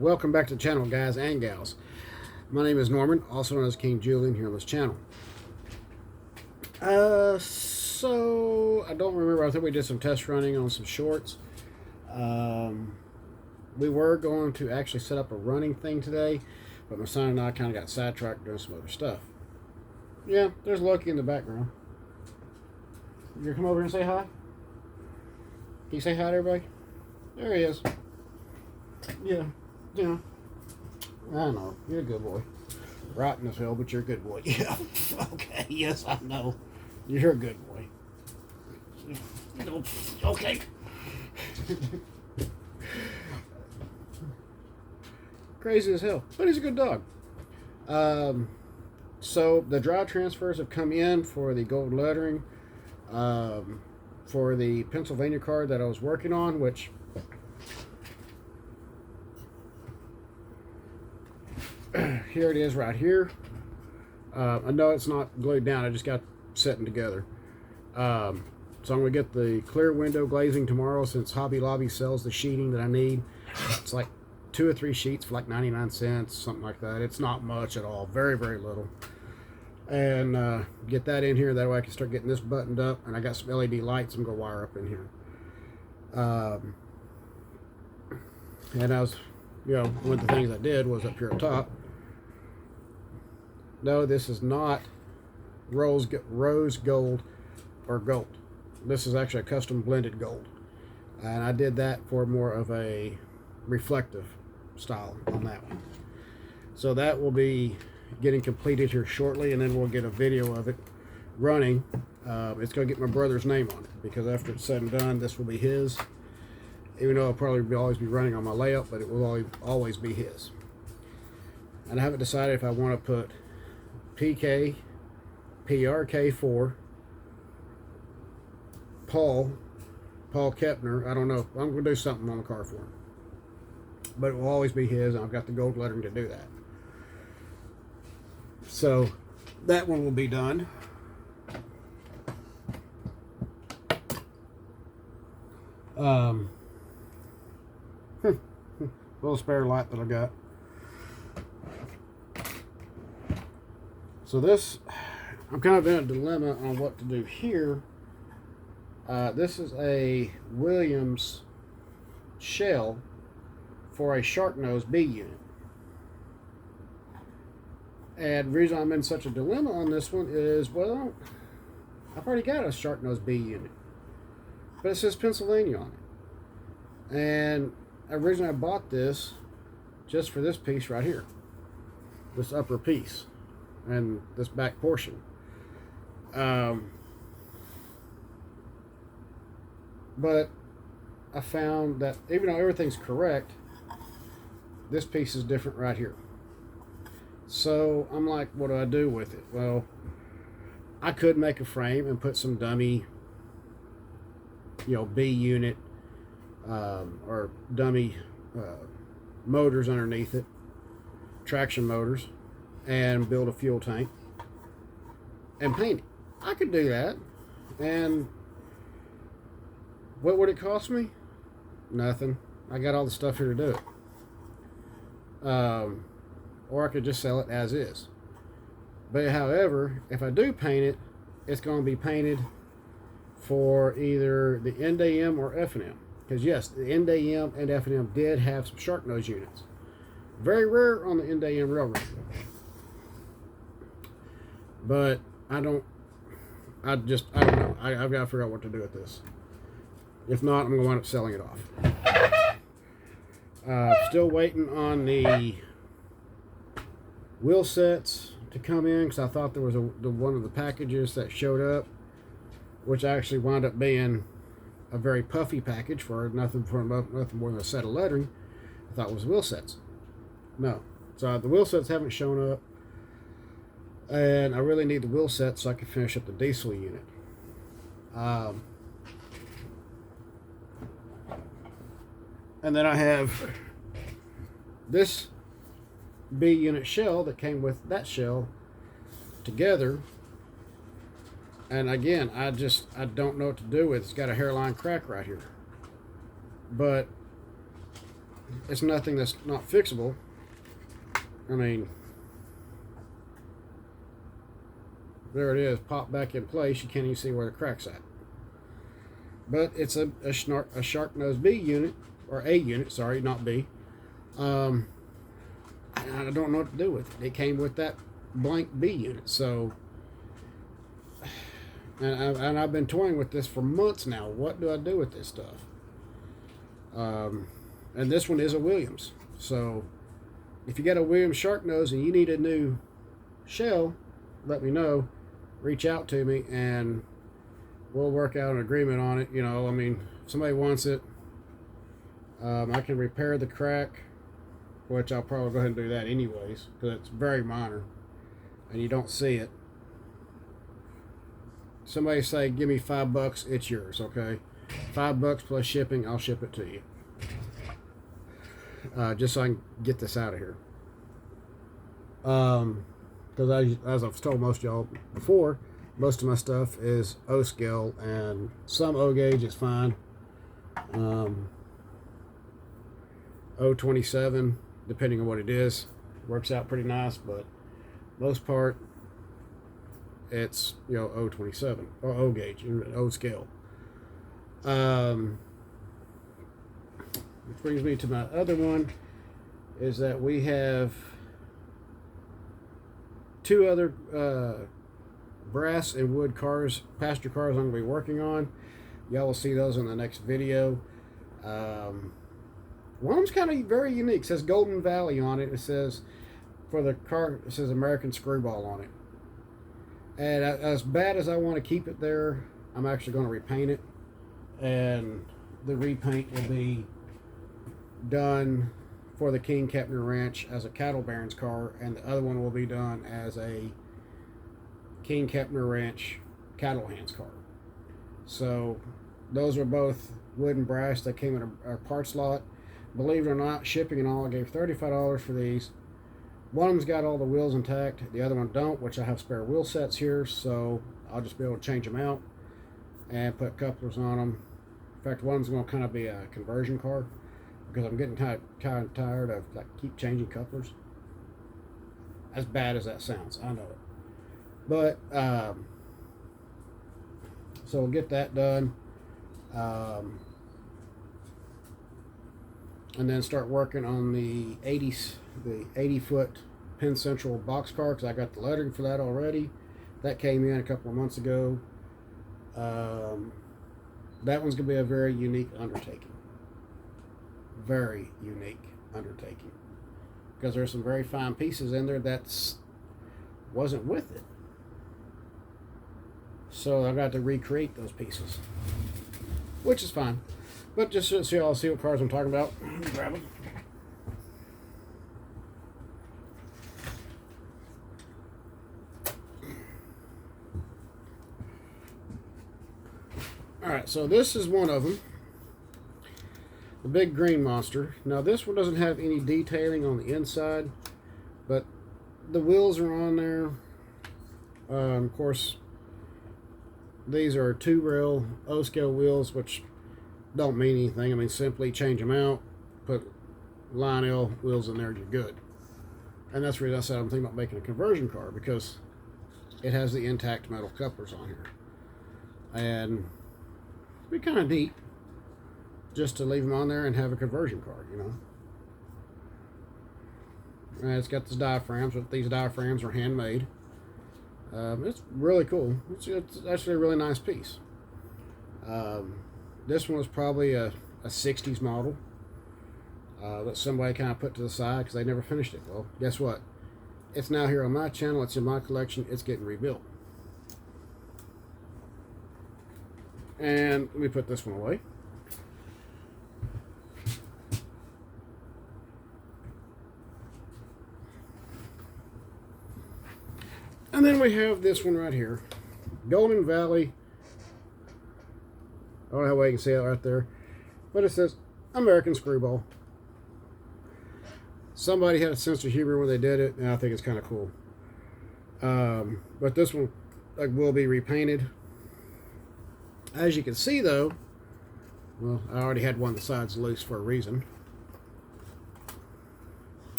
Welcome back to the channel, guys and gals. My name is Norman, also known as King Julian here on this channel. So I don't remember. I think we did some test running on some shorts. We were going to actually set up a running thing today, but my son and I kind of got sidetracked doing some other stuff. Yeah, there's Loki in the background. You gonna come over and say hi? Can you say hi to everybody? There he is. Yeah. I know. You're a good boy. Rotten as hell, but you're a good boy. Yeah. Okay. Yes, I know. You're a good boy. Okay. Crazy as hell, but he's a good dog. So the dry transfers have come in for the gold lettering for the Pennsylvania card that I was working on, which here it is right here. I know it's not glued down. I just got setting together. So I'm going to get the clear window glazing tomorrow since Hobby Lobby sells the sheeting that I need. It's like 2 or 3 sheets for like 99 cents, something like that. It's not much at all. Very, very little. And get that in here. That way I can start getting this buttoned up. And I got some LED lights I'm going to wire up in here. And I was, one of the things I did was up here on top. No, this is not rose gold or gold. This is actually a custom blended gold. And I did that for more of a reflective style on that one. So that will be getting completed here shortly, and then we'll get a video of it running. It's going to get my brother's name on it, because after it's said and done, this will be his. Even though it'll probably always be running on my layout, but it will always be his. And I haven't decided if I want to put PK, PRK4, Paul Kepner. I don't know. I'm going to do something on the car for him. But it will always be his, and I've got the gold lettering to do that. So that one will be done. Little spare light that I got. So this, I'm kind of in a dilemma on what to do here. This is a Williams shell for a Sharknose B unit. And the reason I'm in such a dilemma on this one is, well, I've already got a Sharknose B unit, but it says Pennsylvania on it. And originally I bought this just for this piece right here, this upper piece and this back portion. But I found that even though everything's correct, this piece is different right here. So I'm like, what do I do with it? Well, I could make a frame and put some dummy, B unit or dummy motors underneath it, traction motors, and build a fuel tank and paint it. I could do that. And what would it cost me? Nothing. I got all the stuff here to do it. Or I could just sell it as is. But however, if I do paint it, it's going to be painted for either the NDM or F&M. Because yes, the NDM and F&M did have some Sharknose units. Very rare on the NDM railroad. But I don't know. I've got to figure out what to do with this. If not, I'm going to wind up selling it off. Still waiting on the wheel sets to come in, because I thought there was one of the packages that showed up, which actually wound up being a very puffy package for nothing more than a set of lettering. I thought it was wheel sets. No. So the wheel sets haven't shown up, and I really need the wheel sets so I can finish up the diesel unit. And then I have this B unit shell that came with that shell together. And again, I don't know what to do with it. It's got a hairline crack right here. But it's nothing that's not fixable. I mean, there it is, popped back in place. You can't even see where the crack's at. But it's a shark nose B unit, or A unit, sorry, not B. I don't know what to do with it. It came with that blank B unit, so, and I've been toying with this for months now. What do I do with this stuff? And this one is a Williams, so if you got a Williams shark nose and you need a new shell, let me know. Reach out to me and we'll work out an agreement on it. You know, I mean, if somebody wants it, I can repair the crack, which I'll probably go ahead and do that anyways, because it's very minor and you don't see it. Somebody say, give me $5, it's yours, okay? $5 plus shipping, I'll ship it to you. Just so I can get this out of here. Because as I've told most of y'all before, most of my stuff is O scale, and some O gauge is fine. 027, depending on what it is, works out pretty nice, but most part it's, you know, 027 or O gauge, O scale. Which brings me to my other one, is that we have two other brass and wood cars, passenger cars I'm going to be working on. Y'all will see those in the next video. One of them's kind of very unique. It says Golden Valley on it. It says, for the car, it says American Screwball on it. And as bad as I want to keep it there, I'm actually going to repaint it. And the repaint will be done for the King Kepner Ranch as a cattle baron's car, and the other one will be done as a King Kepner Ranch cattle hands car. So those are both wood and brass that came in our parts lot. Believe it or not, shipping and all, I gave $35 for these. One of them's got all the wheels intact, the other one don't, which I have spare wheel sets here, so I'll just be able to change them out and put couplers on them. In fact, one's going to kind of be a conversion car, because I'm getting kind of tired of like keep changing couplers. As bad as that sounds, I know it. But so we'll get that done, and then start working on the 80-foot Penn Central box car, because I got the lettering for that already. That came in a couple of months ago. That one's going to be a very unique undertaking. Very unique undertaking, because there's some very fine pieces in there that wasn't with it, so I got to recreate those pieces, which is fine. But just so y'all see what cars I'm talking about, grab them. Alright, so this is one of them. The big green monster. Now this one doesn't have any detailing on the inside, but the wheels are on there. Of course, these are 2-rail O-scale wheels, which don't mean anything. I mean, simply change them out, put line L wheels in there, you're good. And that's the reason I said I'm thinking about making a conversion car, because it has the intact metal couplers on here. And it'd be kind of neat just to leave them on there and have a conversion car, you know. And it's got the diaphragms, but these diaphragms are handmade. It's really cool. It's actually a really nice piece. This one was probably a 60s model that somebody kind of put to the side because they never finished it. Well, guess what? It's now here on my channel. It's in my collection. It's getting rebuilt. And let me put this one away. And then we have this one right here, Golden Valley. I don't know how well you can see it right there, but it says American Screwball. Somebody had a sense of humor when they did it, and I think it's kind of cool. But this one will be repainted. As you can see, though, well, I already had one of the sides loose for a reason.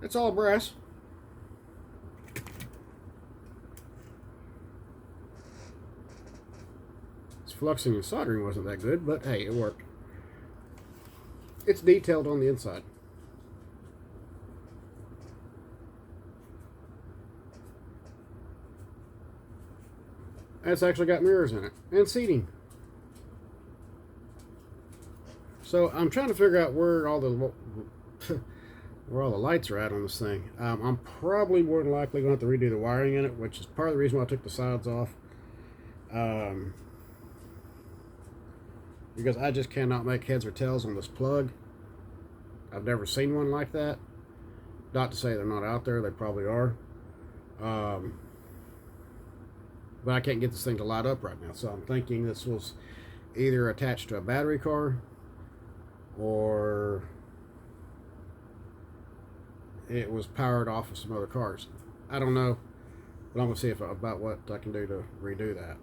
It's all brass. Its fluxing and soldering wasn't that good, but hey, it worked. It's detailed on the inside. And it's actually got mirrors in it and seating. So I'm trying to figure out where all the lights are at on this thing. I'm probably more than likely going to have to redo the wiring in it, which is part of the reason why I took the sides off. Because I just cannot make heads or tails on this plug. I've never seen one like that. Not to say they're not out there, they probably are. But I can't get this thing to light up right now, so I'm thinking this was either attached to a battery car or it was powered off of some other cars. I don't know, but I'm going to see about what I can do to redo that.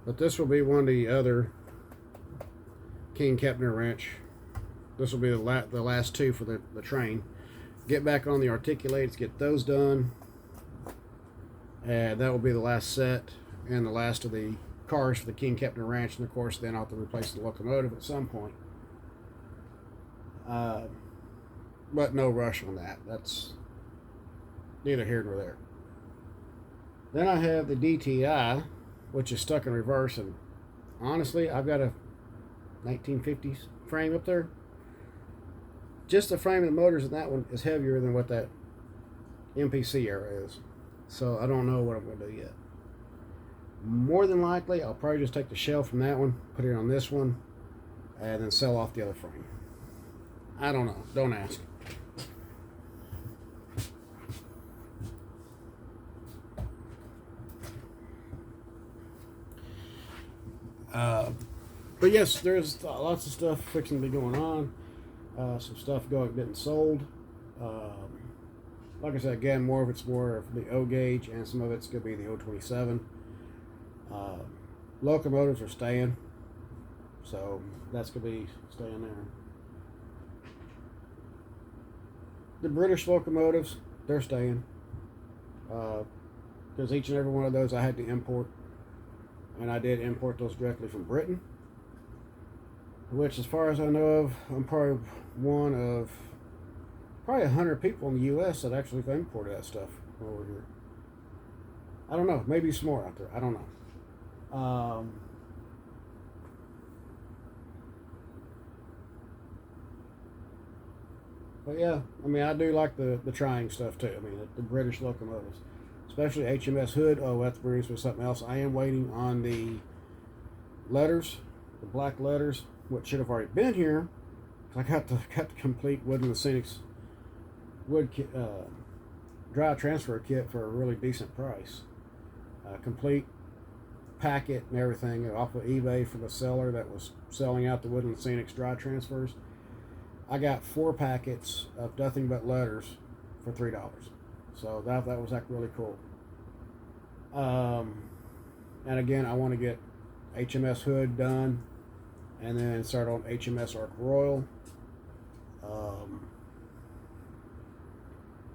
But this will be one of the other King Kepner wrench. This will be the last two for the train. Get back on the articulates, get those done, and that will be the last set and the last of the cars for the King Kepner Ranch. And of course, then I'll have to replace the locomotive at some point. But no rush on that. That's neither here nor there. Then I have the DTI, which is stuck in reverse, and honestly, I've got a 1950s frame up there. Just the frame of the motors in that one is heavier than what that MPC era is. So I don't know what I'm going to do yet. More than likely, I'll probably just take the shell from that one, put it on this one, and then sell off the other frame. I don't know. Don't ask. But yes, there's lots of stuff fixing to be going on. Some stuff getting sold. Like I said, again, more of it's more of the O gauge, and some of it's going to be the O27. Locomotives are staying, so that's going to be staying there. The British locomotives, they're staying, because each and every one of those I had to import, and I did import those directly from Britain, which, as far as I know of, I'm probably one of 100 people in the U.S. that actually have imported that stuff over here. I don't know. Maybe some more out there. I don't know. But yeah, I mean, I do like the trying stuff too. I mean, the British locomotives, especially HMS Hood. Oh, that brings me something else. I am waiting on the letters, the black letters, which should have already been here. I got the complete Wood and Scenics dry transfer kit for a really decent price. Complete packet and everything off of eBay from a seller that was selling out the Wood and Scenics dry transfers. I got 4 packets of nothing but letters for $3. So that was like really cool. And again, I want to get HMS Hood done and then start on HMS Ark Royal.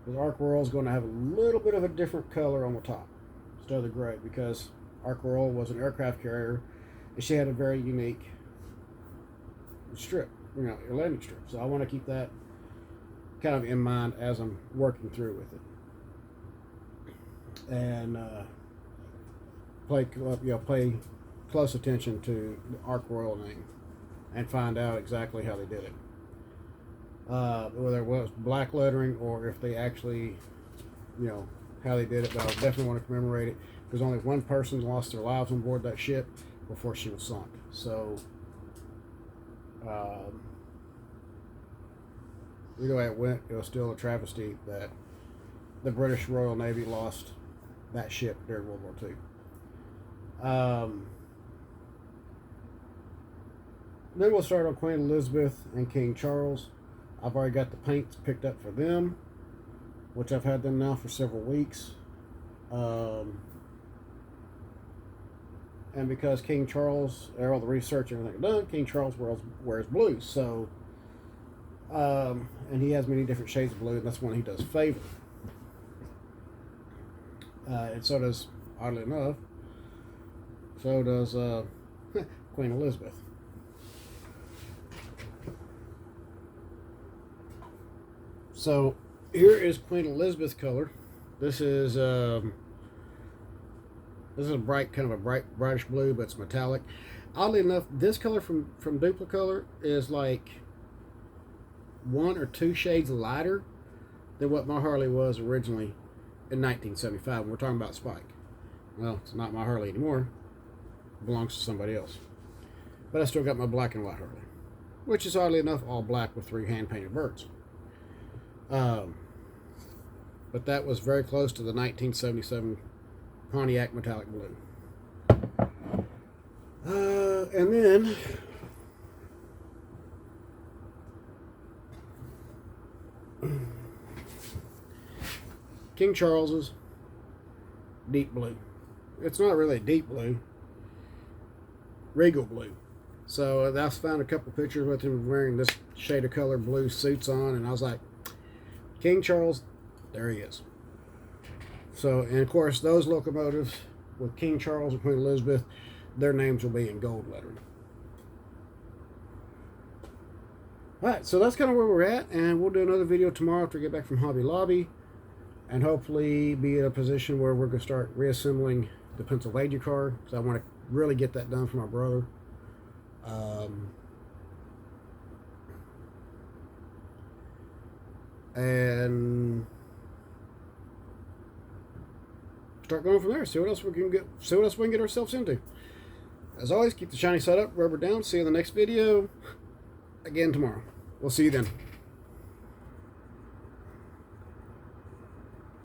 The Ark Royal is going to have a little bit of a different color on the top instead of the gray, because Ark Royal was an aircraft carrier and she had a very unique strip, your landing strip. So I want to keep that kind of in mind as I'm working through with it, and pay close attention to the Ark Royal name and find out exactly how they did it. Whether it was black lettering or if they actually, how they did it. But I definitely want to commemorate it, because only one person lost their lives on board that ship before she was sunk. So, either way it went, it was still a travesty that the British Royal Navy lost that ship during World War II. Then we'll start on Queen Elizabeth and King Charles. I've already got the paints picked up for them, which I've had them now for several weeks. And and because King Charles, all the research and everything done, King Charles wears blue. So, and he has many different shades of blue, and that's one he does favor. And so does, oddly enough, so does Queen Elizabeth. So here is Queen Elizabeth's color. This is a bright, kind of a brightish blue, but it's metallic. Oddly enough, this color from Duplicolor is like 1 or 2 shades lighter than what my Harley was originally in 1975. When we're talking about Spike. Well, it's not my Harley anymore. It belongs to somebody else. But I still got my black and white Harley, which is oddly enough all black with 3 hand-painted birds. But that was very close to the 1977 Pontiac metallic blue. And then King Charles's deep blue. It's not really a deep blue, regal blue. So I found a couple pictures with him wearing this shade of color blue suits on, and I was like, King Charles, there he is. So, and of course, those locomotives with King Charles and Queen Elizabeth, their names will be in gold lettering. Alright, so that's kind of where we're at, and we'll do another video tomorrow after we get back from Hobby Lobby, and hopefully be in a position where we're going to start reassembling the Pennsylvania car, because I want to really get that done for my brother. And start going from there. See what else we can get ourselves into. As always, keep the shiny side up, rubber down. See you in the next video again tomorrow. We'll see you then.